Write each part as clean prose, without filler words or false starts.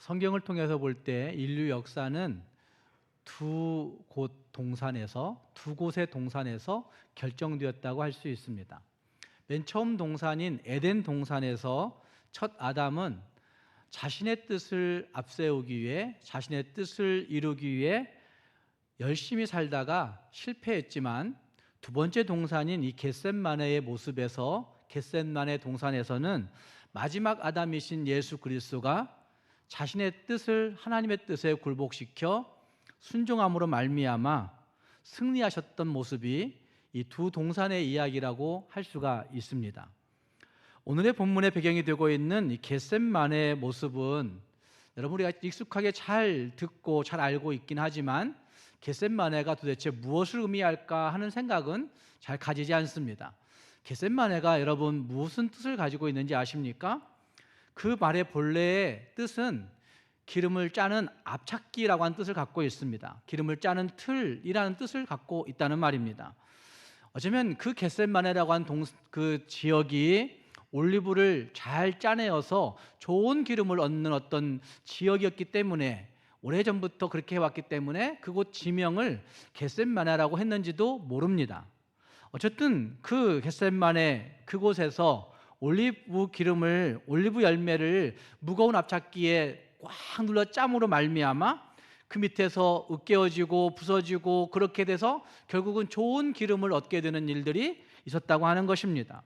성경을 통해서 볼 때 인류 역사는 두 곳의 동산에서 결정되었다고 할 수 있습니다. 맨 처음 동산인 에덴 동산에서 첫 아담은 자신의 뜻을 앞세우기 위해, 자신의 뜻을 이루기 위해 열심히 살다가 실패했지만, 두 번째 동산인 이 겟셋마네의 모습에서, 겟셋마네 동산에서는 마지막 아담이신 예수 그리스도가 자신의 뜻을 하나님의 뜻에 굴복시켜 순종함으로 말미암아 승리하셨던 모습이 이 두 동산의 이야기라고 할 수가 있습니다. 오늘의 본문의 배경이 되고 있는 이 겟셋마네의 모습은 여러분 우리가 익숙하게 잘 듣고 잘 알고 있긴 하지만 겟셋마네가 도대체 무엇을 의미할까 하는 생각은 잘 가지지 않습니다. 겟셋마네가 여러분 무슨 뜻을 가지고 있는지 아십니까? 그 말의 본래의 뜻은 기름을 짜는 앞찾기라고 하는 뜻을 갖고 있습니다. 기름을 짜는 틀이라는 뜻을 갖고 있다는 말입니다. 어쩌면 그 겟셋마네라고 하는 그 지역이 올리브를 잘 짜내어서 좋은 기름을 얻는 어떤 지역이었기 때문에, 오래전부터 그렇게 해왔기 때문에 그곳 지명을 겟셋마네라고 했는지도 모릅니다. 어쨌든 그 겟셋마네 그곳에서 올리브 열매를 무거운 앞찾기에 꽉 눌러 짬으로 말미암아 그 밑에서 으깨어지고 부서지고 그렇게 돼서 결국은 좋은 기름을 얻게 되는 일들이 있었다고 하는 것입니다.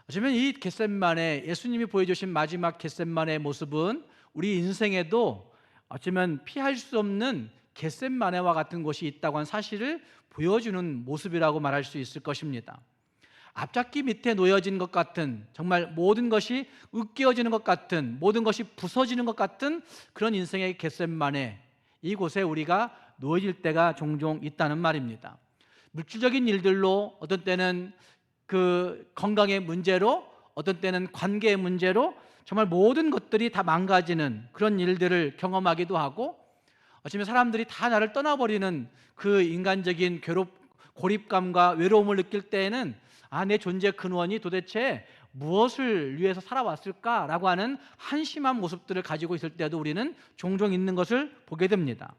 어쩌면 이 겟셋마네, 예수님이 보여주신 마지막 겟셋마네의 모습은 우리 인생에도 어쩌면 피할 수 없는 겟셋마네와 같은 곳이 있다고 하는 사실을 보여주는 모습이라고 말할 수 있을 것입니다. 앞잡기 밑에 놓여진 것 같은, 정말 모든 것이 으깨어지는 것 같은, 모든 것이 부서지는 것 같은 그런 인생의 겟셋마네, 이곳에 우리가 놓여질 때가 종종 있다는 말입니다. 물질적인 일들로, 어떤 때는 그 건강의 문제로, 어떤 때는 관계의 문제로 정말 모든 것들이 다 망가지는 그런 일들을 경험하기도 하고, 어쩌면 사람들이 다 나를 떠나버리는 그 인간적인 고립감과 외로움을 느낄 때에는 내 존재 근원이 도대체 무엇을 위해서 살아왔을까라고 하는 한심한 모습들을 가지고 있을 때도 우리는 종종 있는 것을 보게 됩니다.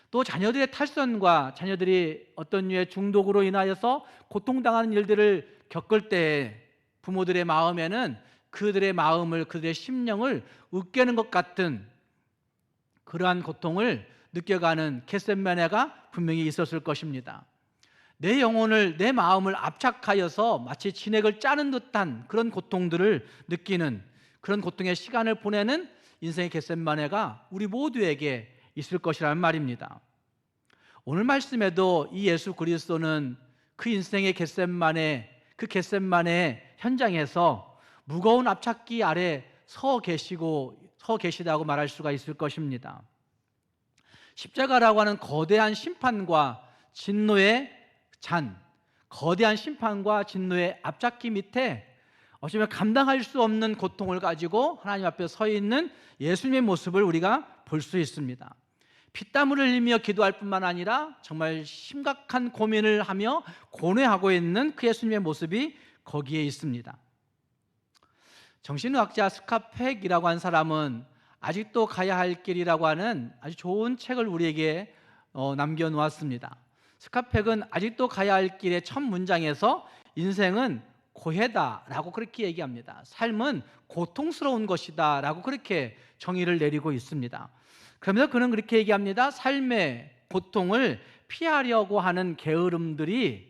또 자녀들의 탈선과 자녀들이 어떤 류의 중독으로 인하여서 고통당하는 일들을 겪을 때 부모들의 마음에는 그들의 마음을, 그들의 심령을 으깨는 것 같은 그러한 고통을 느껴가는 겟셋마네가 분명히 있었을 것입니다. 내 영혼을, 내 마음을 압착하여서 마치 진액을 짜는 듯한 그런 고통들을 느끼는, 그런 고통의 시간을 보내는 인생의 겟셋마네가 우리 모두에게 있을 것이라는 말입니다. 오늘 말씀에도 이 예수 그리스도는 그 인생의 겟셋마네, 그 겟셋마네 현장에서 무거운 앞찾기 아래 서 계시다고 말할 수가 있을 것입니다. 십자가라고 하는 거대한 심판과 진노의 거대한 심판과 진노의 앞잡기 밑에 어쩌면 감당할 수 없는 고통을 가지고 하나님 앞에 서 있는 예수님의 모습을 우리가 볼 수 있습니다. 피땀을 흘리며 기도할 뿐만 아니라 정말 심각한 고민을 하며 고뇌하고 있는 그 예수님의 모습이 거기에 있습니다. 정신의학자 스카펙이라고 하는 사람은 아직도 가야 할 길이라고 하는 아주 좋은 책을 우리에게 남겨놓았습니다. 스카펙은 아직도 가야 할 길의 첫 문장에서 인생은 고해다라고 그렇게 얘기합니다. 삶은 고통스러운 것이다 라고 그렇게 정의를 내리고 있습니다. 그러면서 그는 그렇게 얘기합니다. 삶의 고통을 피하려고 하는 게으름들이,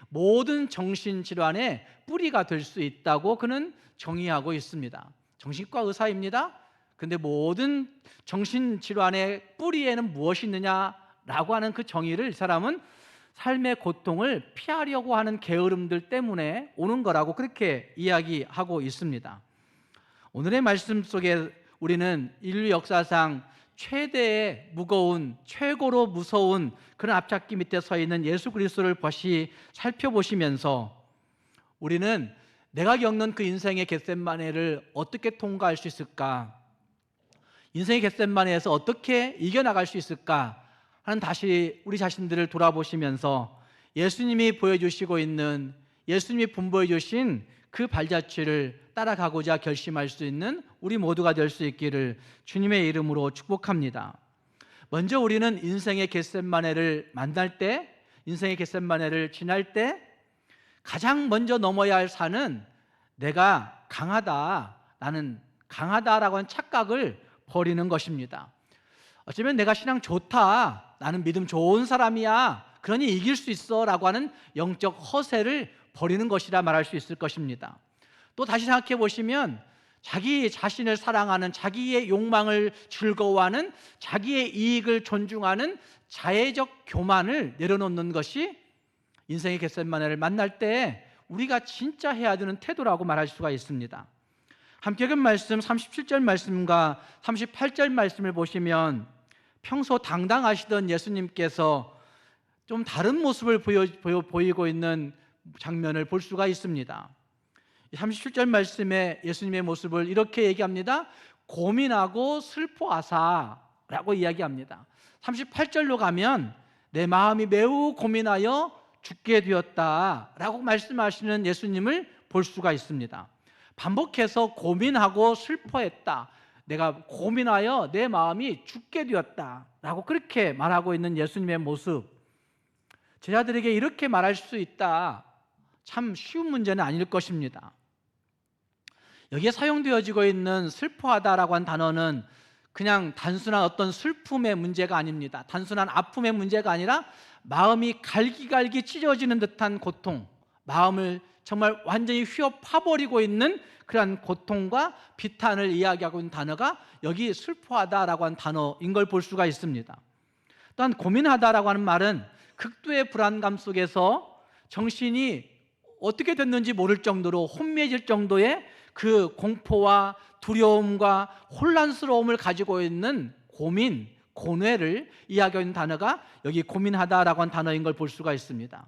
모든 정신질환의 뿌리가 될 수 있다고 그는 정의하고 있습니다. 정신과 의사입니다. 근데 모든 정신질환의 뿌리에는 무엇이 있느냐라고 하는 그 정의를 이 사람은 삶의 고통을 피하려고 하는 게으름들 때문에 오는 거라고 그렇게 이야기하고 있습니다. 오늘의 말씀 속에 우리는 인류 역사상 최대의 무거운, 최고로 무서운 그런 앞잡기 밑에 서 있는 예수 그리스도를 다시 살펴보시면서 우리는 내가 겪는 그 인생의 겟셋마네를 어떻게 통과할 수 있을까? 인생의 겟셋마네에서 어떻게 이겨나갈 수 있을까 하는, 다시 우리 자신들을 돌아보시면서 예수님이 보여주시고 있는, 예수님이 분부해 주신 그 발자취를 따라가고자 결심할 수 있는 우리 모두가 될 수 있기를 주님의 이름으로 축복합니다. 먼저 우리는 인생의 겟세마네를 만날 때, 인생의 겟세마네를 지날 때 가장 먼저 넘어야 할 산은 내가 강하다, 나는 강하다라고 하는 착각을 버리는 것입니다. 어쩌면 내가 신앙 좋다, 나는 믿음 좋은 사람이야, 그러니 이길 수 있어 라고 하는 영적 허세를 버리는 것이라 말할 수 있을 것입니다. 또 다시 생각해 보시면 자기 자신을 사랑하는, 자기의 욕망을 즐거워하는, 자기의 이익을 존중하는 자애적 교만을 내려놓는 것이 인생의 겟세마네를 만날 때 우리가 진짜 해야 되는 태도라고 말할 수가 있습니다. 함께 읽은 말씀 37절 말씀과 38절 말씀을 보시면 평소 당당하시던 예수님께서 좀 다른 모습을 보이고 있는 장면을 볼 수가 있습니다. 37절 말씀에 예수님의 모습을 이렇게 얘기합니다. 고민하고 슬퍼하사라고 이야기합니다. 38절로 가면 내 마음이 매우 고민하여 죽게 되었다라고 말씀하시는 예수님을 볼 수가 있습니다. 반복해서 고민하고 슬퍼했다, 내가 고민하여 내 마음이 죽게 되었다라고 그렇게 말하고 있는 예수님의 모습, 제자들에게 이렇게 말할 수 있다, 참 쉬운 문제는 아닐 것입니다. 여기에 사용되어지고 있는 슬퍼하다라고 한 단어는 그냥 단순한 어떤 슬픔의 문제가 아닙니다. 단순한 아픔의 문제가 아니라 마음이 갈기갈기 찢어지는 듯한 고통, 마음을 정말 완전히 휘어파버리고 있는 그러한 고통과 비탄을 이야기하고 있는 단어가 여기 슬퍼하다라고 하는 단어인 걸 볼 수가 있습니다. 또한 고민하다라고 하는 말은 극도의 불안감 속에서 정신이 어떻게 됐는지 모를 정도로 혼미해질 정도의 그 공포와 두려움과 혼란스러움을 가지고 있는 고민, 고뇌를 이야기하는 단어가 여기 고민하다라고 하는 단어인 걸 볼 수가 있습니다.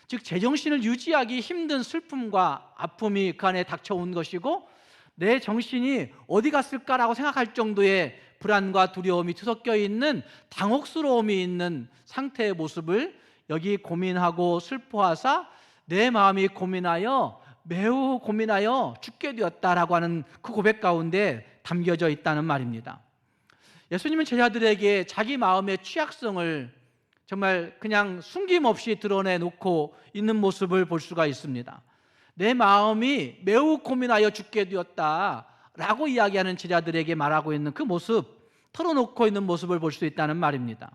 즉 제정신을 유지하기 힘든 슬픔과 아픔이 그 안에 닥쳐온 것이고, 내 정신이 어디 갔을까라고 생각할 정도의 불안과 두려움이 뒤섞여 있는 당혹스러움이 있는 상태의 모습을 여기 고민하고 슬퍼하사 내 마음이 고민하여 매우 고민하여 죽게 되었다라고 하는 그 고백 가운데 담겨져 있다는 말입니다. 예수님은 제자들에게 자기 마음의 취약성을 정말 그냥 숨김없이 드러내놓고 있는 모습을 볼 수가 있습니다. 내 마음이 매우 고민하여 죽게 되었다라고 이야기하는 제자들에게 말하고 있는 그 모습, 털어놓고 있는 모습을 볼 수 있다는 말입니다.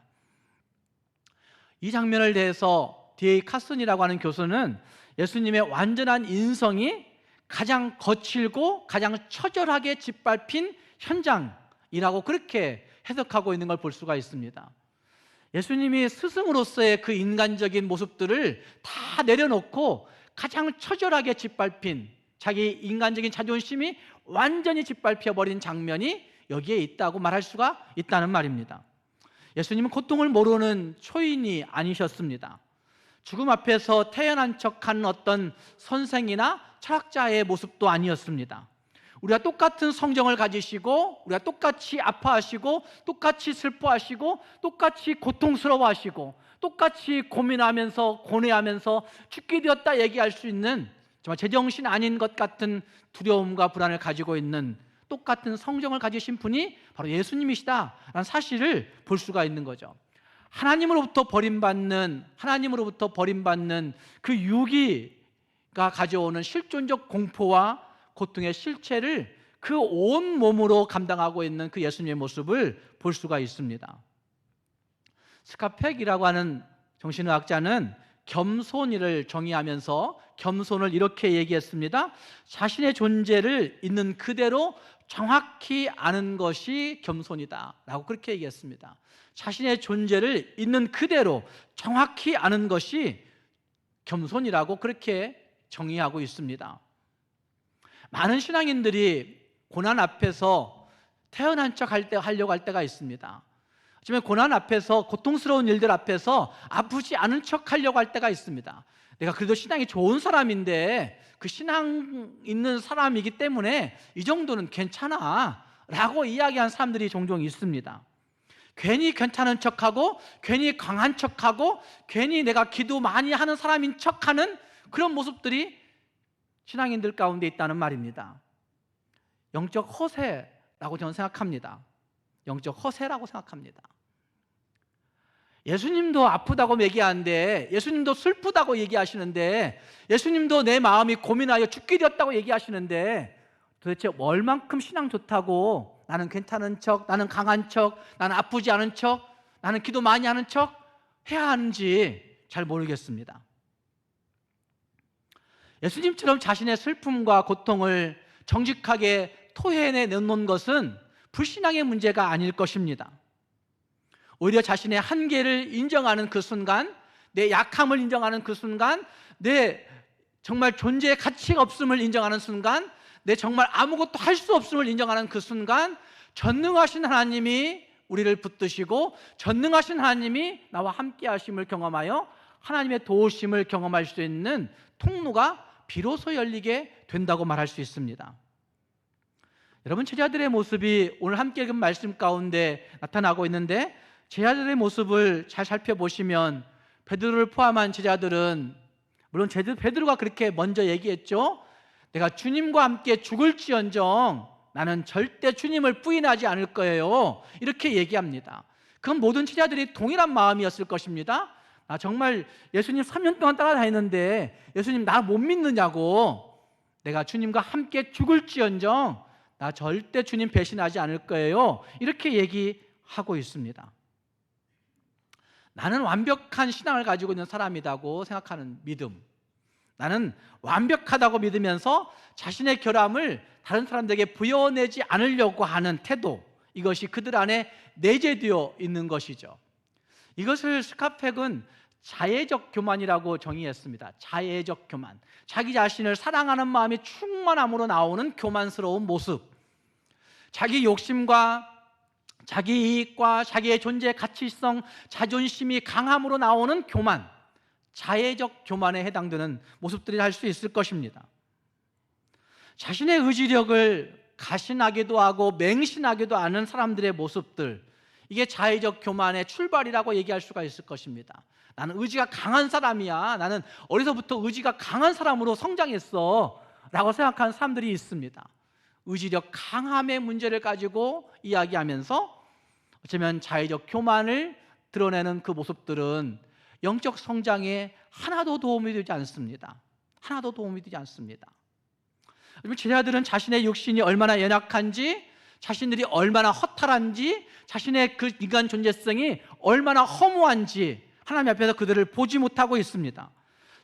이 장면을 대해서 D.A. 카슨이라고 하는 교수는 예수님의 완전한 인성이 가장 거칠고 가장 처절하게 짓밟힌 현장이라고 그렇게 해석하고 있는 걸 볼 수가 있습니다. 예수님이 스승으로서의 그 인간적인 모습들을 다 내려놓고 가장 처절하게 짓밟힌, 자기 인간적인 자존심이 완전히 짓밟혀버린 장면이 여기에 있다고 말할 수가 있다는 말입니다. 예수님은 고통을 모르는 초인이 아니셨습니다. 죽음 앞에서 태연한 척한 어떤 선생이나 철학자의 모습도 아니었습니다. 우리가 똑같은 성정을 가지시고, 우리가 똑같이 아파하시고, 똑같이 슬퍼하시고, 똑같이 고통스러워하시고, 똑같이 고민하면서 고뇌하면서 죽게 되었다 얘기할 수 있는 정말 제정신 아닌 것 같은 두려움과 불안을 가지고 있는 똑같은 성정을 가지신 분이 바로 예수님이시다라는 사실을 볼 수가 있는 거죠. 하나님으로부터 버림받는 그 유기가 가져오는 실존적 공포와 고통의 실체를 그 온 몸으로 감당하고 있는 그 예수님의 모습을 볼 수가 있습니다. 스카펙이라고 하는 정신의학자는 겸손이를 정의하면서 겸손을 이렇게 얘기했습니다. 자신의 존재를 있는 그대로 정확히 아는 것이 겸손이다 라고 그렇게 얘기했습니다. 자신의 존재를 있는 그대로 정확히 아는 것이 겸손이라고 그렇게 정의하고 있습니다. 많은 신앙인들이 고난 앞에서 태연한 척 하려고 할 때가 있습니다. 하지만 고난 앞에서, 고통스러운 일들 앞에서 아프지 않은 척 하려고 할 때가 있습니다. 내가 그래도 신앙이 좋은 사람인데, 그 신앙 있는 사람이기 때문에 이 정도는 괜찮아 라고 이야기하는 사람들이 종종 있습니다. 괜히 괜찮은 척하고, 괜히 강한 척하고, 괜히 내가 기도 많이 하는 사람인 척하는 그런 모습들이 신앙인들 가운데 있다는 말입니다. 영적 허세라고 저는 생각합니다. 영적 허세라고 생각합니다. 예수님도 아프다고 얘기하는데, 예수님도 슬프다고 얘기하시는데, 예수님도 내 마음이 고민하여 죽게 되었다고 얘기하시는데, 도대체 얼만큼 신앙 좋다고 나는 괜찮은 척, 나는 강한 척, 나는 아프지 않은 척, 나는 기도 많이 하는 척 해야 하는지 잘 모르겠습니다. 예수님처럼 자신의 슬픔과 고통을 정직하게 토해내 놓는 것은 불신앙의 문제가 아닐 것입니다. 오히려 자신의 한계를 인정하는 그 순간, 내 약함을 인정하는 그 순간, 내 정말 존재의 가치가 없음을 인정하는 순간, 내 정말 아무것도 할 수 없음을 인정하는 그 순간, 전능하신 하나님이 우리를 붙드시고 전능하신 하나님이 나와 함께 하심을 경험하여 하나님의 도우심을 경험할 수 있는 통로가 비로소 열리게 된다고 말할 수 있습니다. 여러분, 제자들의 모습이 오늘 함께 읽은 말씀 가운데 나타나고 있는데, 제자들의 모습을 잘 살펴보시면 베드로를 포함한 제자들은, 물론 베드로가 그렇게 먼저 얘기했죠. 내가 주님과 함께 죽을지언정 나는 절대 주님을 부인하지 않을 거예요, 이렇게 얘기합니다. 그건 모든 제자들이 동일한 마음이었을 것입니다. 나 정말 예수님 3년 동안 따라다녔는데 예수님 나 못 믿느냐고, 내가 주님과 함께 죽을지언정 나 절대 주님 배신하지 않을 거예요, 이렇게 얘기하고 있습니다. 나는 완벽한 신앙을 가지고 있는 사람이라고 생각하는 믿음, 나는 완벽하다고 믿으면서 자신의 결함을 다른 사람들에게 부여내지 않으려고 하는 태도, 이것이 그들 안에 내재되어 있는 것이죠. 이것을 스카펙은 자애적 교만이라고 정의했습니다. 자애적 교만, 자기 자신을 사랑하는 마음이 충만함으로 나오는 교만스러운 모습, 자기 욕심과 자기 이익과 자기의 존재 가치성, 자존심이 강함으로 나오는 교만, 자애적 교만에 해당되는 모습들이 할 수 있을 것입니다. 자신의 의지력을 가신하기도 하고 맹신하기도 하는 사람들의 모습들, 이게 자애적 교만의 출발이라고 얘기할 수가 있을 것입니다. 나는 의지가 강한 사람이야, 나는 어려서부터 의지가 강한 사람으로 성장했어 라고 생각하는 사람들이 있습니다. 의지력 강함의 문제를 가지고 이야기하면서 어쩌면 자애적 교만을 드러내는 그 모습들은 영적 성장에 하나도 도움이 되지 않습니다. 하나도 도움이 되지 않습니다. 제자들은 자신의 육신이 얼마나 연약한지, 자신들이 얼마나 허탈한지, 자신의 그 인간 존재성이 얼마나 허무한지 하나님 앞에서 그들을 보지 못하고 있습니다.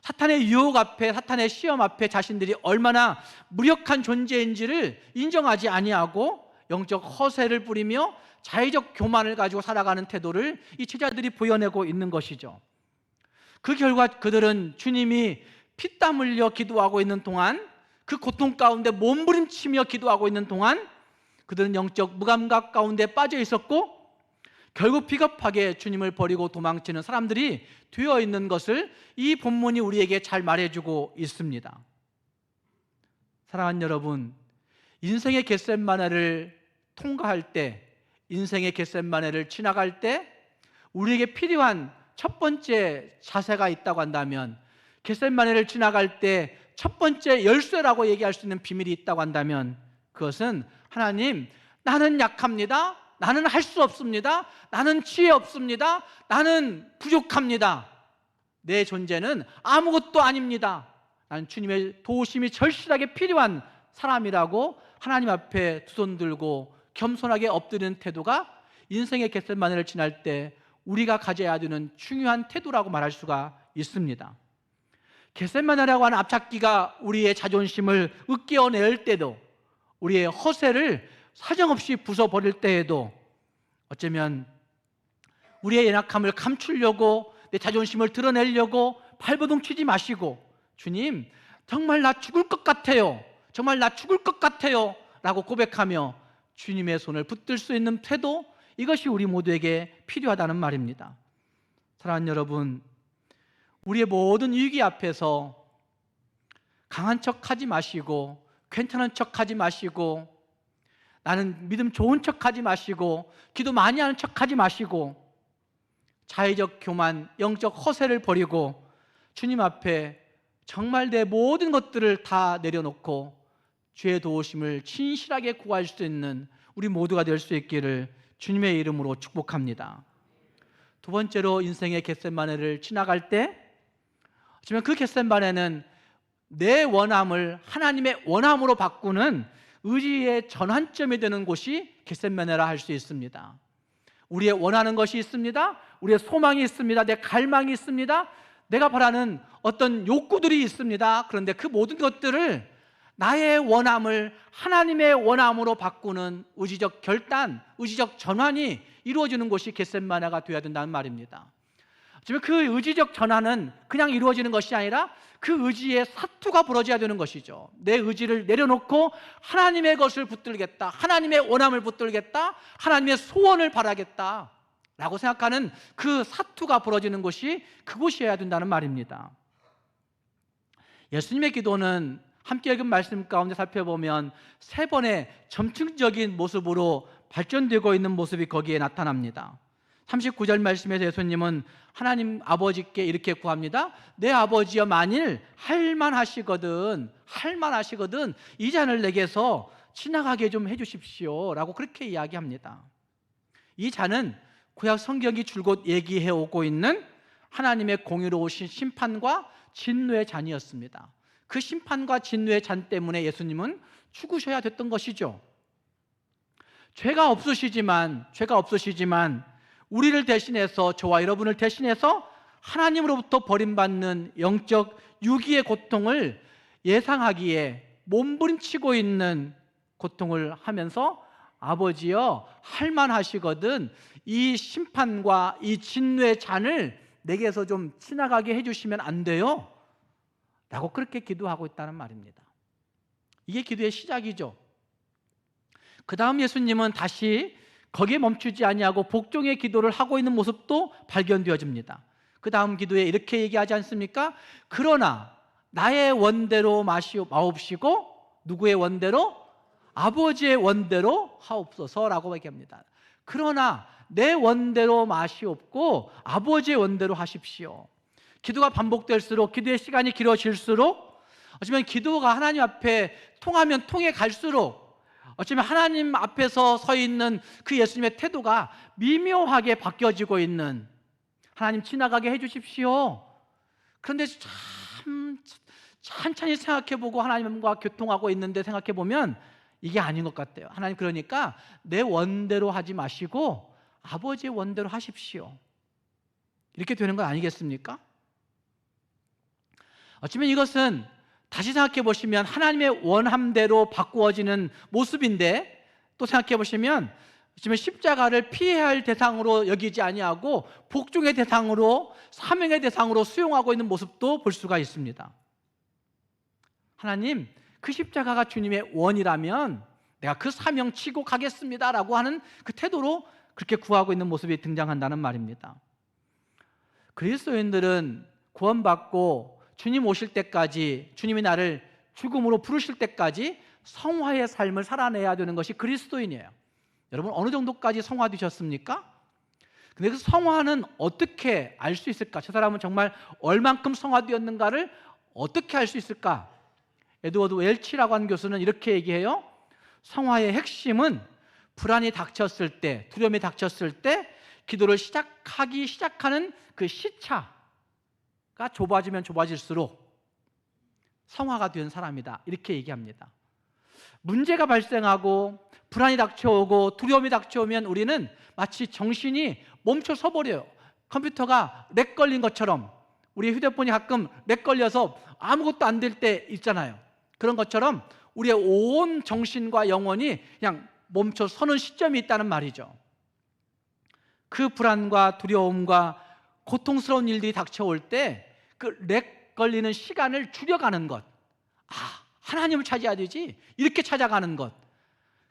사탄의 유혹 앞에, 사탄의 시험 앞에 자신들이 얼마나 무력한 존재인지를 인정하지 아니하고 영적 허세를 부리며 자의적 교만을 가지고 살아가는 태도를 이 제자들이 보여내고 있는 것이죠. 그 결과 그들은 주님이 피땀 흘려 기도하고 있는 동안, 그 고통 가운데 몸부림치며 기도하고 있는 동안 그들은 영적 무감각 가운데 빠져 있었고, 결국 비겁하게 주님을 버리고 도망치는 사람들이 되어 있는 것을 이 본문이 우리에게 잘 말해주고 있습니다. 사랑하는 여러분, 인생의 겟세마네를 통과할 때, 인생의 겟세마네를 지나갈 때 우리에게 필요한 첫 번째 자세가 있다고 한다면, 겟세마네를 지나갈 때 첫 번째 열쇠라고 얘기할 수 있는 비밀이 있다고 한다면, 그것은 하나님, 나는 약합니다, 나는 할 수 없습니다, 나는 지혜 없습니다, 나는 부족합니다, 내 존재는 아무것도 아닙니다, 나는 주님의 도우심이 절실하게 필요한 사람이라고 하나님 앞에 두 손 들고 겸손하게 엎드리는 태도가 인생의 겟세마네를 지날 때 우리가 가져야 되는 중요한 태도라고 말할 수가 있습니다. 겟세마네라고 하는 앞잡기가 우리의 자존심을 으깨어낼 때도, 우리의 허세를 사정없이 부숴버릴 때에도, 어쩌면 우리의 연약함을 감추려고, 내 자존심을 드러내려고 발버둥 치지 마시고, 주님, 정말 나 죽을 것 같아요, 정말 나 죽을 것 같아요 라고 고백하며 주님의 손을 붙들 수 있는 태도, 이것이 우리 모두에게 필요하다는 말입니다. 사랑하는 여러분, 우리의 모든 위기 앞에서 강한 척하지 마시고, 괜찮은 척하지 마시고, 나는 믿음 좋은 척하지 마시고, 기도 많이 하는 척하지 마시고, 자의적 교만, 영적 허세를 버리고 주님 앞에 정말 내 모든 것들을 다 내려놓고 주의 도우심을 진실하게 구할 수 있는 우리 모두가 될 수 있기를 주님의 이름으로 축복합니다. 두 번째로 인생의 겟세마네를 지나갈 때, 하지만 그 겟세마네는 내 원함을 하나님의 원함으로 바꾸는 의지의 전환점이 되는 곳이 겟세마네라 할 수 있습니다. 우리의 원하는 것이 있습니다. 우리의 소망이 있습니다. 내 갈망이 있습니다. 내가 바라는 어떤 욕구들이 있습니다. 그런데 그 모든 것들을 나의 원함을 하나님의 원함으로 바꾸는 의지적 결단, 의지적 전환이 이루어지는 곳이 겟세마네가 되어야 된다는 말입니다. 지금 그 의지적 전환은 그냥 이루어지는 것이 아니라 그 의지에 사투가 벌어져야 되는 것이죠. 내 의지를 내려놓고 하나님의 것을 붙들겠다, 하나님의 원함을 붙들겠다, 하나님의 소원을 바라겠다 라고 생각하는 그 사투가 벌어지는 곳이 그곳이어야 된다는 말입니다. 예수님의 기도는 함께 읽은 말씀 가운데 살펴보면 3번의 점층적인 모습으로 발전되고 있는 모습이 거기에 나타납니다. 39절 말씀에서 예수님은 하나님 아버지께 이렇게 구합니다. 내 아버지여, 만일 할만하시거든 이 잔을 내게서 지나가게 좀 해주십시오 라고 그렇게 이야기합니다. 이 잔은 구약 성경이 줄곧 얘기해 오고 있는 하나님의 공의로우신 심판과 진노의 잔이었습니다. 그 심판과 진노의 잔 때문에 예수님은 죽으셔야 됐던 것이죠. 죄가 없으시지만 우리를 대신해서, 저와 여러분을 대신해서 하나님으로부터 버림받는 영적 유기의 고통을 예상하기에 몸부림치고 있는 고통을 하면서 아버지여, 할만하시거든 이 심판과 이 진노의 잔을 내게서 좀 지나가게 해주시면 안 돼요? 라고 그렇게 기도하고 있다는 말입니다. 이게 기도의 시작이죠. 그 다음 예수님은 다시 거기에 멈추지 아니하고 복종의 기도를 하고 있는 모습도 발견되어집니다. 그 다음 기도에 이렇게 얘기하지 않습니까? 그러나 나의 원대로 마옵시고 누구의 원대로? 아버지의 원대로 하옵소서라고 얘기합니다. 그러나 내 원대로 마시옵고 아버지의 원대로 하십시오. 기도가 반복될수록, 기도의 시간이 길어질수록, 어쩌면 기도가 하나님 앞에 통하면 통해 갈수록, 어쩌면 하나님 앞에서 서 있는 그 예수님의 태도가 미묘하게 바뀌어지고 있는, 하나님 지나가게 해주십시오. 그런데 참 천천히 생각해보고 하나님과 교통하고 있는데 생각해보면 이게 아닌 것 같아요. 하나님, 그러니까 내 원대로 하지 마시고 아버지의 원대로 하십시오. 이렇게 되는 건 아니겠습니까? 어쩌면 이것은 다시 생각해 보시면 하나님의 원함대로 바꾸어지는 모습인데, 또 생각해 보시면 어쩌면 십자가를 피해야 할 대상으로 여기지 아니하고 복종의 대상으로, 사명의 대상으로 수용하고 있는 모습도 볼 수가 있습니다. 하나님, 그 십자가가 주님의 원이라면 내가 그 사명 치고 가겠습니다라고 하는 그 태도로 그렇게 구하고 있는 모습이 등장한다는 말입니다. 그리스도인들은 구원받고 주님 오실 때까지, 주님이 나를 죽음으로 부르실 때까지 성화의 삶을 살아내야 되는 것이 그리스도인이에요. 여러분, 어느 정도까지 성화되셨습니까? 근데 그 성화는 어떻게 알 수 있을까? 저 사람은 정말 얼만큼 성화되었는가를 어떻게 알 수 있을까? 에드워드 웰치라고 하는 교수는 이렇게 얘기해요. 성화의 핵심은 불안이 닥쳤을 때, 두려움이 닥쳤을 때 기도를 시작하는 그 시차가 좁아지면 좁아질수록 성화가 된 사람이다, 이렇게 얘기합니다. 문제가 발생하고 불안이 닥쳐오고 두려움이 닥쳐오면 우리는 마치 정신이 멈춰 서버려요. 컴퓨터가 렉 걸린 것처럼, 우리 휴대폰이 가끔 렉 걸려서 아무것도 안 될 때 있잖아요. 그런 것처럼 우리의 온 정신과 영혼이 그냥 멈춰 서는 시점이 있다는 말이죠. 그 불안과 두려움과 고통스러운 일들이 닥쳐올 때 그 렉 걸리는 시간을 줄여가는 것, 하나님을 찾아야 되지, 이렇게 찾아가는 것,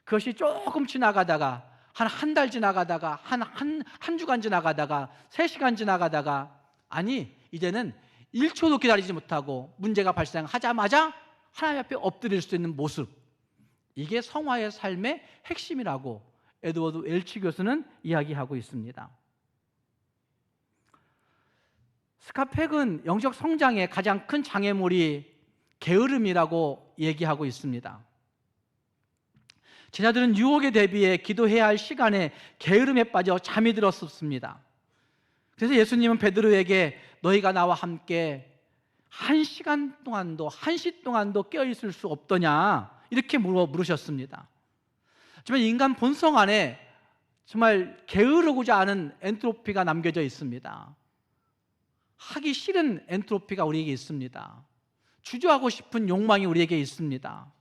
그것이 조금 지나가다가 한 달 지나가다가 한 주간 지나가다가 3시간 지나가다가, 아니 이제는 1초도 기다리지 못하고 문제가 발생하자마자 하나님 앞에 엎드릴 수 있는 모습, 이게 성화의 삶의 핵심이라고 에드워드 웰치 교수는 이야기하고 있습니다. 스카펙은 영적 성장의 가장 큰 장애물이 게으름이라고 얘기하고 있습니다. 제자들은 유혹에 대비해 기도해야 할 시간에 게으름에 빠져 잠이 들었었습니다. 그래서 예수님은 베드로에게 너희가 나와 함께 1시간 동안도 1시 동안도 깨어있을 수 없더냐 이렇게 물으셨습니다. 정말 인간 본성 안에 정말 게으르고자 하는 엔트로피가 남겨져 있습니다. 하기 싫은 엔트로피가 우리에게 있습니다. 주저하고 싶은 욕망이 우리에게 있습니다.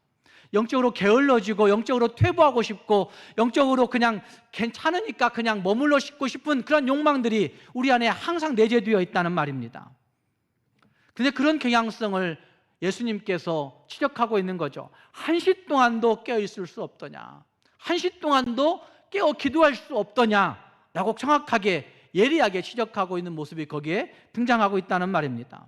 영적으로 게을러지고 영적으로 퇴보하고 싶고 영적으로 그냥 괜찮으니까 그냥 머물러 싶고 싶은 그런 욕망들이 우리 안에 항상 내재되어 있다는 말입니다. 그런데 그런 경향성을 예수님께서 지적하고 있는 거죠. 1시 동안도 깨어 있을 수 없더냐, 1시 동안도 깨어 기도할 수 없더냐 라고 정확하게 예리하게 지적하고 있는 모습이 거기에 등장하고 있다는 말입니다.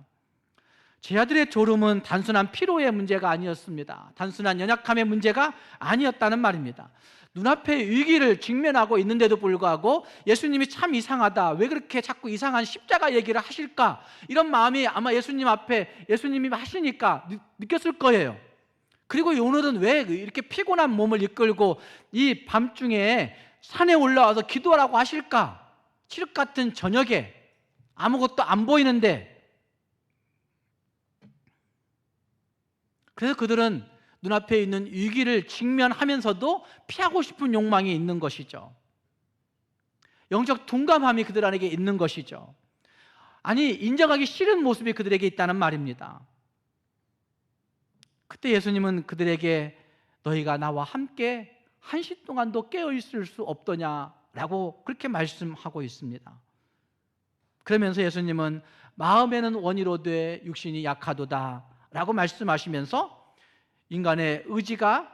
제자들의 졸음은 단순한 피로의 문제가 아니었습니다. 단순한 연약함의 문제가 아니었다는 말입니다. 눈앞에 위기를 직면하고 있는데도 불구하고 예수님이 참 이상하다, 왜 그렇게 자꾸 이상한 십자가 얘기를 하실까, 이런 마음이 아마 예수님 앞에 예수님이 하시니까 느꼈을 거예요. 그리고 오늘은 왜 이렇게 피곤한 몸을 이끌고 이 밤중에 산에 올라와서 기도하라고 하실까? 칠흑 같은 저녁에 아무것도 안 보이는데. 그래서 그들은 눈앞에 있는 위기를 직면하면서도 피하고 싶은 욕망이 있는 것이죠. 영적 둔감함이 그들 안에 있는 것이죠. 아니, 인정하기 싫은 모습이 그들에게 있다는 말입니다. 그때 예수님은 그들에게 너희가 나와 함께 1시 동안도 깨어있을 수 없더냐라고 그렇게 말씀하고 있습니다. 그러면서 예수님은 마음에는 원이로되 육신이 약하도다 라고 말씀하시면서 인간의 의지가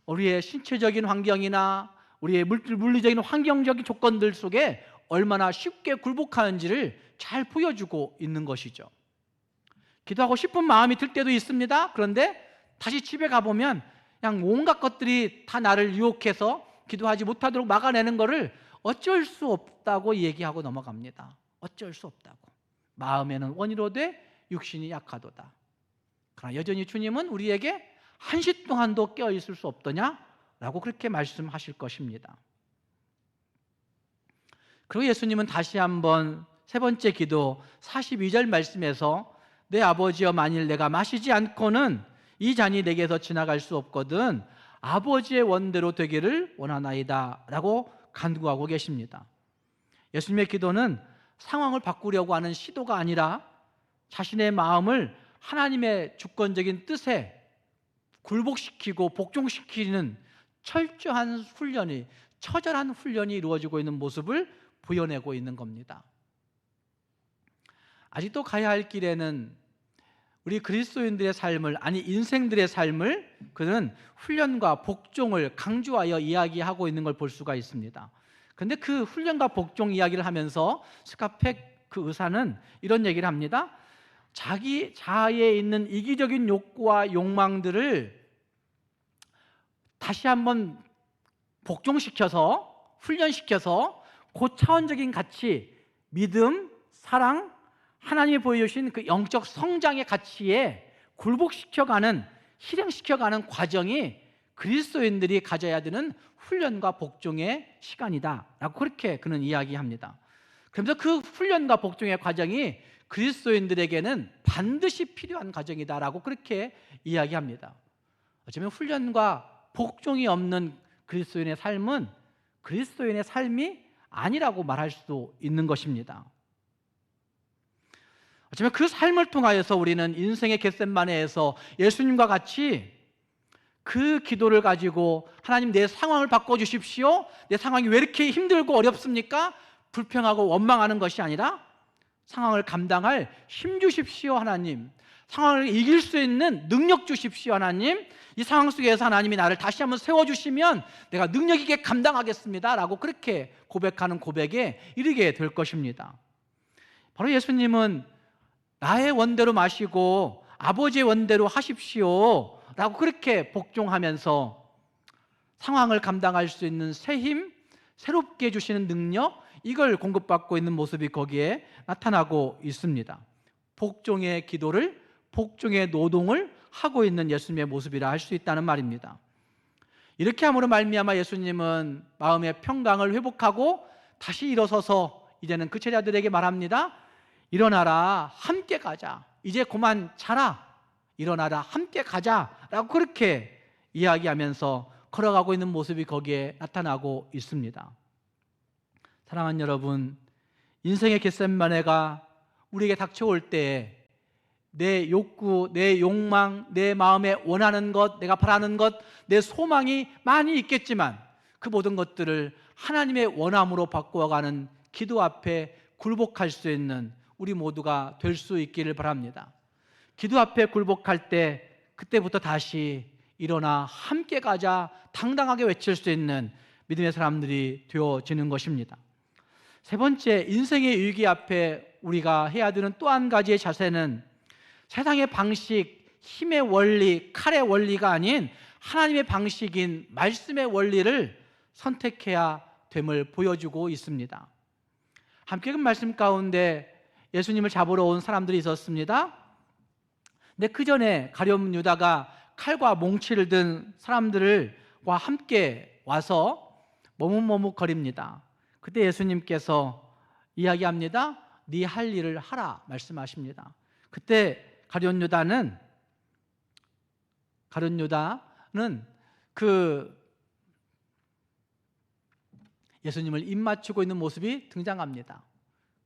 우리의 신체적인 환경이나 우리의 물리적인 환경적인 조건들 속에 얼마나 쉽게 굴복하는지를 잘 보여주고 있는 것이죠. 기도하고 싶은 마음이 들 때도 있습니다. 그런데 다시 집에 가보면 그냥 온갖 것들이 다 나를 유혹해서 기도하지 못하도록 막아내는 것을 어쩔 수 없다고 얘기하고 넘어갑니다. 어쩔 수 없다고. 마음에는 원이로되 육신이 약하도다. 그러나 여전히 주님은 우리에게 1시 동안도 깨어있을 수 없더냐라고 그렇게 말씀하실 것입니다. 그리고 예수님은 다시 한번 세 번째 기도 42절 말씀에서 내 아버지여, 만일 내가 마시지 않고는 이 잔이 내게서 지나갈 수 없거든 아버지의 원대로 되기를 원하나이다 라고 간구하고 계십니다. 예수님의 기도는 상황을 바꾸려고 하는 시도가 아니라 자신의 마음을 하나님의 주권적인 뜻에 굴복시키고 복종시키는 철저한 훈련이, 처절한 훈련이 이루어지고 있는 모습을 보여내고 있는 겁니다. 아직도 가야 할 길에는 우리 그리스도인들의 삶을, 아니 인생들의 삶을 그는 훈련과 복종을 강조하여 이야기하고 있는 걸 볼 수가 있습니다. 그런데 그 훈련과 복종 이야기를 하면서 스카펙 그 의사는 이런 얘기를 합니다. 자기 자아에 있는 이기적인 욕구와 욕망들을 다시 한번 복종시켜서 훈련시켜서 고차원적인 가치, 믿음, 사랑, 하나님이 보여주신 그 영적 성장의 가치에 굴복시켜가는, 실행시켜가는 과정이 그리스도인들이 가져야 되는 훈련과 복종의 시간이다라고 그렇게 그는 이야기합니다. 그러면서 그 훈련과 복종의 과정이 그리스도인들에게는 반드시 필요한 과정이다라고 그렇게 이야기합니다. 어쩌면 훈련과 복종이 없는 그리스도인의 삶은 그리스도인의 삶이 아니라고 말할 수도 있는 것입니다. 어쩌면 그 삶을 통하여서 우리는 인생의 겟세마네에서 예수님과 같이 그 기도를 가지고 하나님, 내 상황을 바꿔주십시오, 내 상황이 왜 이렇게 힘들고 어렵습니까? 불평하고 원망하는 것이 아니라 상황을 감당할 힘 주십시오 하나님, 상황을 이길 수 있는 능력 주십시오 하나님, 이 상황 속에서 하나님이 나를 다시 한번 세워주시면 내가 능력 있게 감당하겠습니다 라고 그렇게 고백하는 고백에 이르게 될 것입니다. 바로 예수님은 나의 원대로 마시고 아버지의 원대로 하십시오 라고 그렇게 복종하면서 상황을 감당할 수 있는 새 힘, 새롭게 주시는 능력, 이걸 공급받고 있는 모습이 거기에 나타나고 있습니다. 복종의 기도를, 복종의 노동을 하고 있는 예수님의 모습이라 할 수 있다는 말입니다. 이렇게 함으로 말미암아 예수님은 마음의 평강을 회복하고 다시 일어서서 이제는 그 제자들에게 말합니다. 일어나라, 함께 가자. 이제 그만 자라, 일어나라, 함께 가자 라고 그렇게 이야기하면서 걸어가고 있는 모습이 거기에 나타나고 있습니다. 사랑하는 여러분, 인생의 겟세마네가 우리에게 닥쳐올 때에 내 욕구, 내 욕망, 내 마음에 원하는 것, 내가 바라는 것, 내 소망이 많이 있겠지만 그 모든 것들을 하나님의 원함으로 바꾸어가는 기도 앞에 굴복할 수 있는 우리 모두가 될 수 있기를 바랍니다. 기도 앞에 굴복할 때 그때부터 다시 일어나 함께 가자 당당하게 외칠 수 있는 믿음의 사람들이 되어지는 것입니다. 세 번째, 인생의 위기 앞에 우리가 해야 되는 또 한 가지의 자세는 세상의 방식, 힘의 원리, 칼의 원리가 아닌 하나님의 방식인 말씀의 원리를 선택해야 됨을 보여주고 있습니다. 함께 읽은 말씀 가운데 예수님을 잡으러 온 사람들이 있었습니다. 근데 그 전에 가룟 유다가 칼과 몽치를 든 사람들과 함께 와서 머뭇머뭇거립니다. 그때 예수님께서 이야기합니다. 네 할 일을 하라 말씀하십니다. 그때 가룟 유다는 그 예수님을 입맞추고 있는 모습이 등장합니다.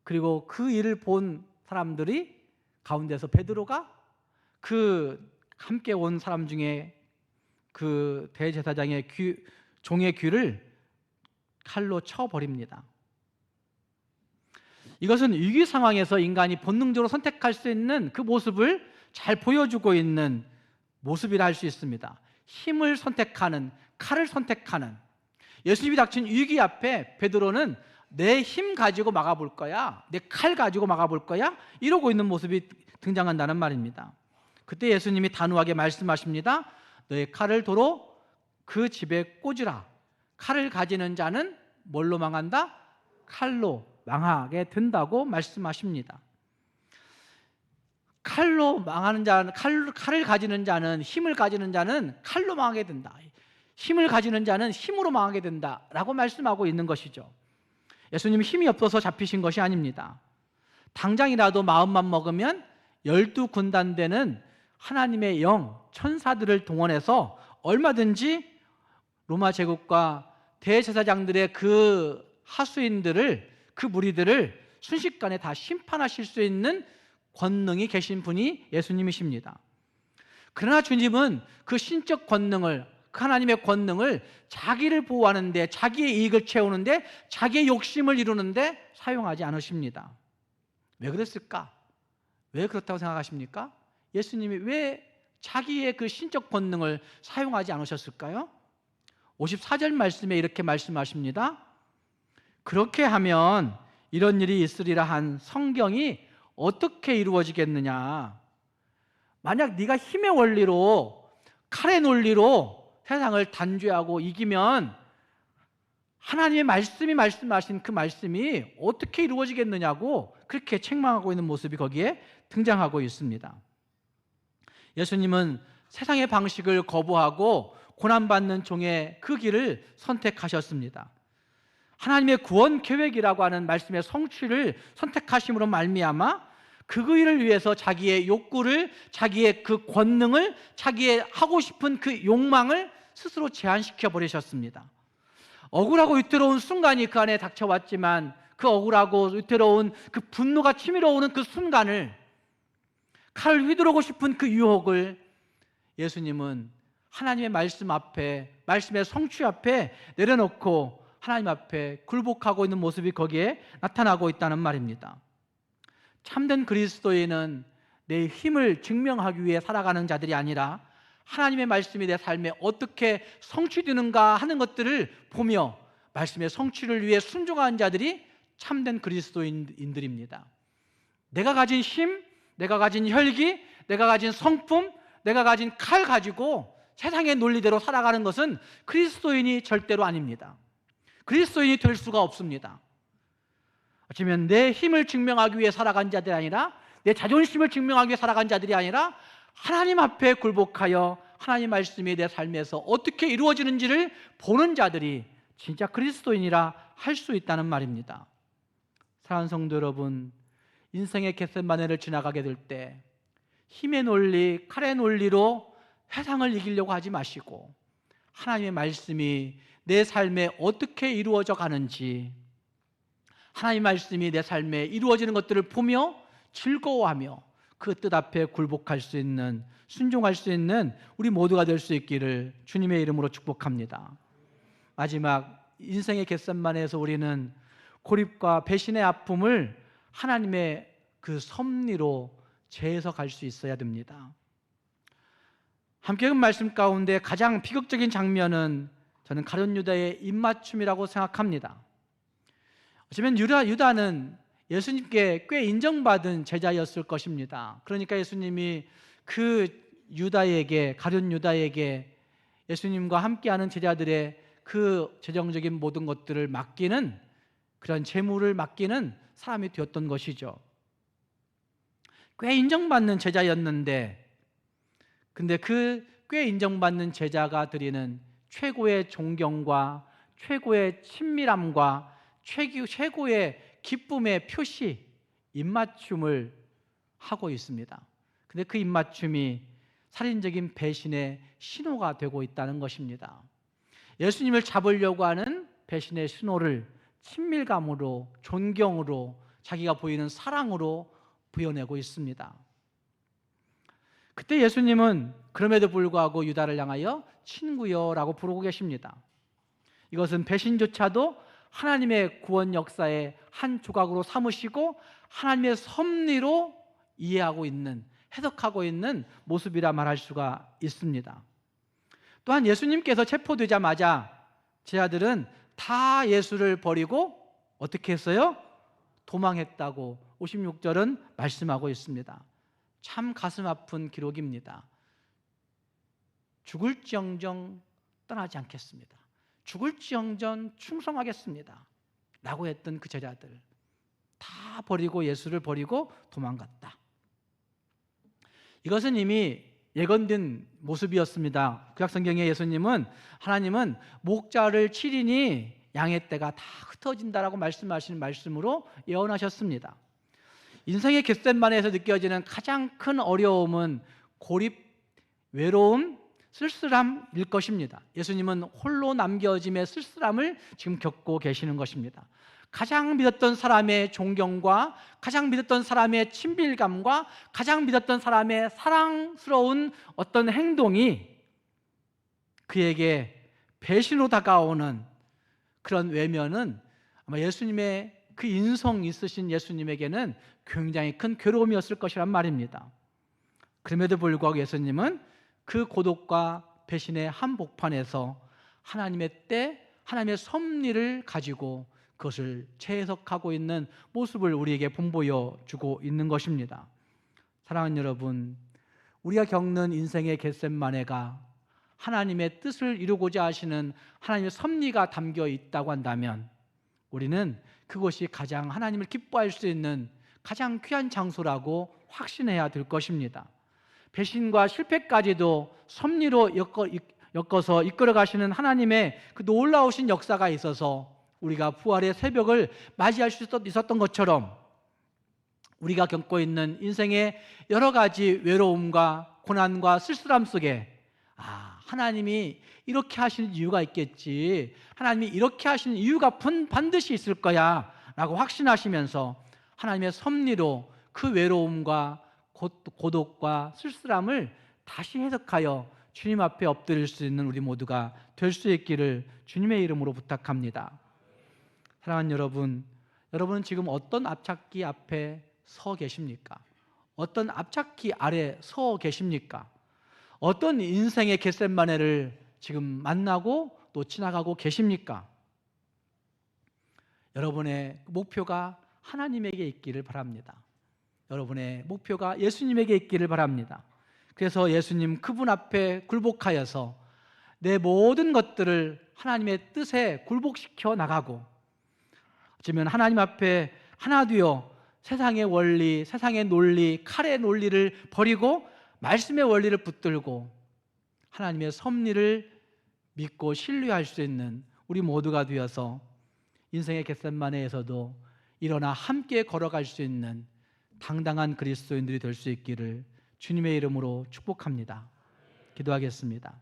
그리고 그 일을 본 사람들이 가운데서 베드로가 그 함께 온 사람 중에 그 대제사장의 종의 귀를 칼로 쳐버립니다. 이것은 위기 상황에서 인간이 본능적으로 선택할 수 있는 그 모습을 잘 보여주고 있는 모습이라 할 수 있습니다. 힘을 선택하는, 칼을 선택하는, 예수님이 닥친 위기 앞에 베드로는 내 힘 가지고 막아볼 거야, 내 칼 가지고 막아볼 거야, 이러고 있는 모습이 등장한다는 말입니다. 그때 예수님이 단호하게 말씀하십니다. 너의 칼을 도로 그 집에 꽂으라. 칼을 가지는 자는 뭘로 망한다? 칼로 망하게 된다고 말씀하십니다. 칼로 망하는 자는, 칼을 가지는 자는, 힘을 가지는 자는 칼로 망하게 된다. 힘을 가지는 자는 힘으로 망하게 된다라고 말씀하고 있는 것이죠. 예수님이 힘이 없어서 잡히신 것이 아닙니다. 당장이라도 마음만 먹으면 12군단되는 하나님의 영, 천사들을 동원해서 얼마든지 로마 제국과 대제사장들의 그 하수인들을, 그 무리들을 순식간에 다 심판하실 수 있는 권능이 계신 분이 예수님이십니다. 그러나 주님은 그 신적 권능을, 그 하나님의 권능을 자기를 보호하는데, 자기의 이익을 채우는데, 자기의 욕심을 이루는데 사용하지 않으십니다. 왜 그랬을까? 왜 그렇다고 생각하십니까? 예수님이 왜 자기의 그 신적 권능을 사용하지 않으셨을까요? 54절 말씀에 이렇게 말씀하십니다. 그렇게 하면 이런 일이 있으리라 한 성경이 어떻게 이루어지겠느냐? 만약 네가 힘의 원리로, 칼의 논리로 세상을 단죄하고 이기면 하나님의 말씀이 말씀하신 그 말씀이 어떻게 이루어지겠느냐고 그렇게 책망하고 있는 모습이 거기에 등장하고 있습니다. 예수님은 세상의 방식을 거부하고 고난받는 종의 그 길을 선택하셨습니다. 하나님의 구원 계획이라고 하는 말씀의 성취를 선택하심으로 말미암아 그 일을 위해서 자기의 욕구를, 자기의 그 권능을, 자기의 하고 싶은 그 욕망을 스스로 제한시켜 버리셨습니다. 억울하고 위태로운 순간이 그 안에 닥쳐왔지만 그 억울하고 위태로운 그 분노가 치밀어 오는 그 순간을, 칼을 휘두르고 싶은 그 유혹을 예수님은 하나님의 말씀 앞에, 말씀의 성취 앞에 내려놓고 하나님 앞에 굴복하고 있는 모습이 거기에 나타나고 있다는 말입니다. 참된 그리스도인은 내 힘을 증명하기 위해 살아가는 자들이 아니라 하나님의 말씀이 내 삶에 어떻게 성취되는가 하는 것들을 보며 말씀의 성취를 위해 순종하는 자들이 참된 그리스도인들입니다. 내가 가진 힘, 내가 가진 혈기, 내가 가진 성품, 내가 가진 칼 가지고 세상의 논리대로 살아가는 것은 그리스도인이 절대로 아닙니다. 그리스도인이 될 수가 없습니다. 어쩌면 내 힘을 증명하기 위해 살아간 자들이 아니라, 내 자존심을 증명하기 위해 살아간 자들이 아니라 하나님 앞에 굴복하여 하나님 말씀이 내 삶에서 어떻게 이루어지는지를 보는 자들이 진짜 그리스도인이라 할 수 있다는 말입니다. 사랑하는 성도 여러분, 인생의 겟세마네를 지나가게 될 때 힘의 논리, 칼의 논리로 세상을 이기려고 하지 마시고 하나님의 말씀이 내 삶에 어떻게 이루어져 가는지, 하나님의 말씀이 내 삶에 이루어지는 것들을 보며 즐거워하며 그 뜻 앞에 굴복할 수 있는, 순종할 수 있는 우리 모두가 될 수 있기를 주님의 이름으로 축복합니다. 마지막, 인생의 겟세마네에서 우리는 고립과 배신의 아픔을 하나님의 그 섭리로 재해석할 수 있어야 됩니다. 함께 읽은 말씀 가운데 가장 비극적인 장면은 저는 가룟 유다의 입맞춤이라고 생각합니다. 어쩌면 유다는 예수님께 꽤 인정받은 제자였을 것입니다. 그러니까 예수님이 그 유다에게, 가룟 유다에게 예수님과 함께하는 제자들의 그 재정적인 모든 것들을 맡기는, 그런 재물을 맡기는 사람이 되었던 것이죠. 꽤 인정받는 제자였는데, 근데 그 꽤 인정받는 제자가 드리는 최고의 존경과 최고의 친밀함과 최고의 기쁨의 표시, 입맞춤을 하고 있습니다. 근데 그 입맞춤이 살인적인 배신의 신호가 되고 있다는 것입니다. 예수님을 잡으려고 하는 배신의 신호를 친밀감으로, 존경으로, 자기가 보이는 사랑으로 부여내고 있습니다. 그때 예수님은 그럼에도 불구하고 유다를 향하여 친구여라고 부르고 계십니다. 이것은 배신조차도 하나님의 구원 역사의 한 조각으로 삼으시고 하나님의 섭리로 이해하고 있는, 해석하고 있는 모습이라 말할 수가 있습니다. 또한 예수님께서 체포되자마자 제자들은 다 예수를 버리고 어떻게 했어요? 도망했다고 56절은 말씀하고 있습니다. 참 가슴 아픈 기록입니다. 죽을지언정 떠나지 않겠습니다. 죽을지언정 충성하겠습니다 라고 했던 그 제자들 다 버리고, 예수를 버리고 도망갔다. 이것은 이미 예언된 모습이었습니다. 구약성경에 하나님은 목자를 치리니 양의 떼가 다 흩어진다라고 말씀하시는 말씀으로 예언하셨습니다. 인생의 겟세마네에서 느껴지는 가장 큰 어려움은 고립, 외로움, 쓸쓸함일 것입니다. 예수님은 홀로 남겨짐의 쓸쓸함을 지금 겪고 계시는 것입니다. 가장 믿었던 사람의 존경과 가장 믿었던 사람의 친밀감과 가장 믿었던 사람의 사랑스러운 어떤 행동이 그에게 배신으로 다가오는 그런 외면은 아마 예수님의 그 인성 있으신 예수님에게는 굉장히 큰 괴로움이었을 것이란 말입니다. 그럼에도 불구하고 예수님은 그 고독과 배신의 한복판에서 하나님의 때, 하나님의 섭리를 가지고 그것을 재해석하고 있는 모습을 우리에게 본보여 주고 있는 것입니다. 사랑하는 여러분, 우리가 겪는 인생의 겟세마네가 하나님의 뜻을 이루고자 하시는 하나님의 섭리가 담겨 있다고 한다면 우리는 그것이 가장 하나님을 기뻐할 수 있는 가장 귀한 장소라고 확신해야 될 것입니다. 배신과 실패까지도 섭리로 엮어서 이끌어 가시는 하나님의 그 놀라우신 역사가 있어서 우리가 부활의 새벽을 맞이할 수 있었던 것처럼 우리가 겪고 있는 인생의 여러 가지 외로움과 고난과 쓸쓸함 속에 하나님이 이렇게 하시는 이유가 있겠지, 하나님이 이렇게 하시는 이유가 반드시 있을 거야 라고 확신하시면서 하나님의 섭리로 그 외로움과 고독과 쓸쓸함을 다시 해석하여 주님 앞에 엎드릴 수 있는 우리 모두가 될 수 있기를 주님의 이름으로 부탁합니다. 사랑하는 여러분, 여러분은 지금 어떤 앞잡기 앞에 서 계십니까? 어떤 앞잡기 아래 서 계십니까? 어떤 인생의 겟세마네를 지금 만나고 또 지나가고 계십니까? 여러분의 목표가 하나님에게 있기를 바랍니다. 여러분의 목표가 예수님에게 있기를 바랍니다. 그래서 예수님 그분 앞에 굴복하여서 내 모든 것들을 하나님의 뜻에 굴복시켜 나가고, 어쩌면 하나님 앞에 하나 되어 세상의 원리, 세상의 논리, 칼의 논리를 버리고 말씀의 원리를 붙들고 하나님의 섭리를 믿고 신뢰할 수 있는 우리 모두가 되어서 인생의 겟셋마네에서도 일어나 함께 걸어갈 수 있는 당당한 그리스도인들이 될 수 있기를 주님의 이름으로 축복합니다. 기도하겠습니다.